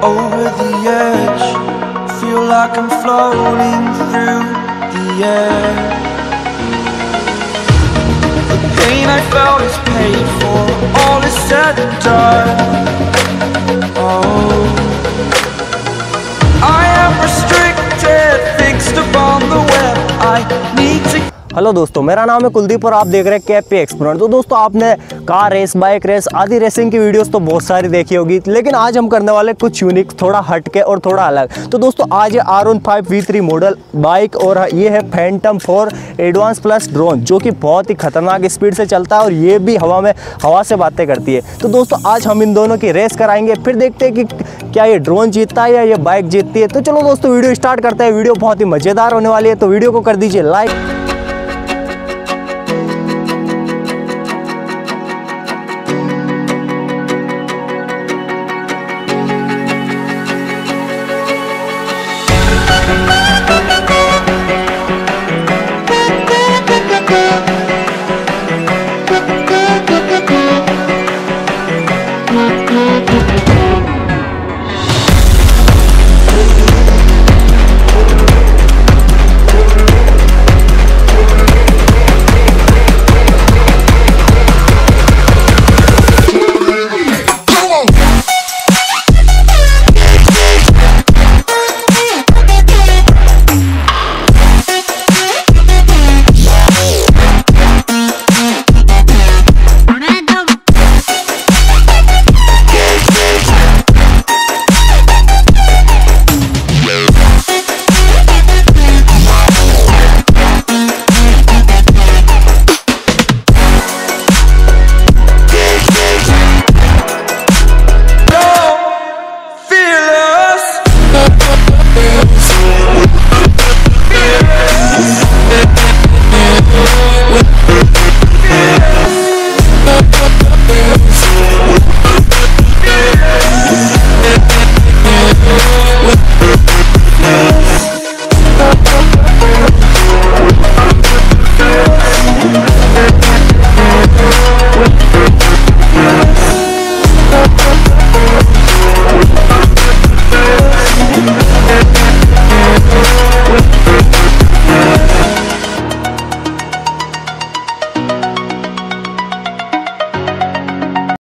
over the edge. Feel like I'm floating through the air. The pain I felt is paid for, all is said and done. Oh, I am restricted, fixed upon the web. I need to. Hello दोस्तों, मेरा नाम है कुलदीप और आप देख रहे हैं cap पे एक्सप्लोरर। तो दोस्तों, आपने कार रेस, बाइक रेस आदि रेसिंग की वीडियोस तो बहुत सारी देखी होगी, लेकिन आज हम करने वाले कुछ यूनिक, थोड़ा हटके और थोड़ा अलग। तो दोस्तों, आज है R15 V3 मॉडल बाइक और ये है Phantom 4 एडवांस प्लस ड्रोन, जो कि बहुत ही खतरनाक स्पीड से चलता है और ये भी हवा से बातें करती है। तो दोस्तों, आज हम इन दोनों की रेस कराएंगे, फिर देखते हैं कि क्या ये ड्रोन जीतता है या ये बाइक जीतती है। तो चलो दोस्तों, वीडियो स्टार्ट करते हैं। वीडियो बहुत ही मज़ेदार होने वाली है, तो वीडियो को कर दीजिए लाइक।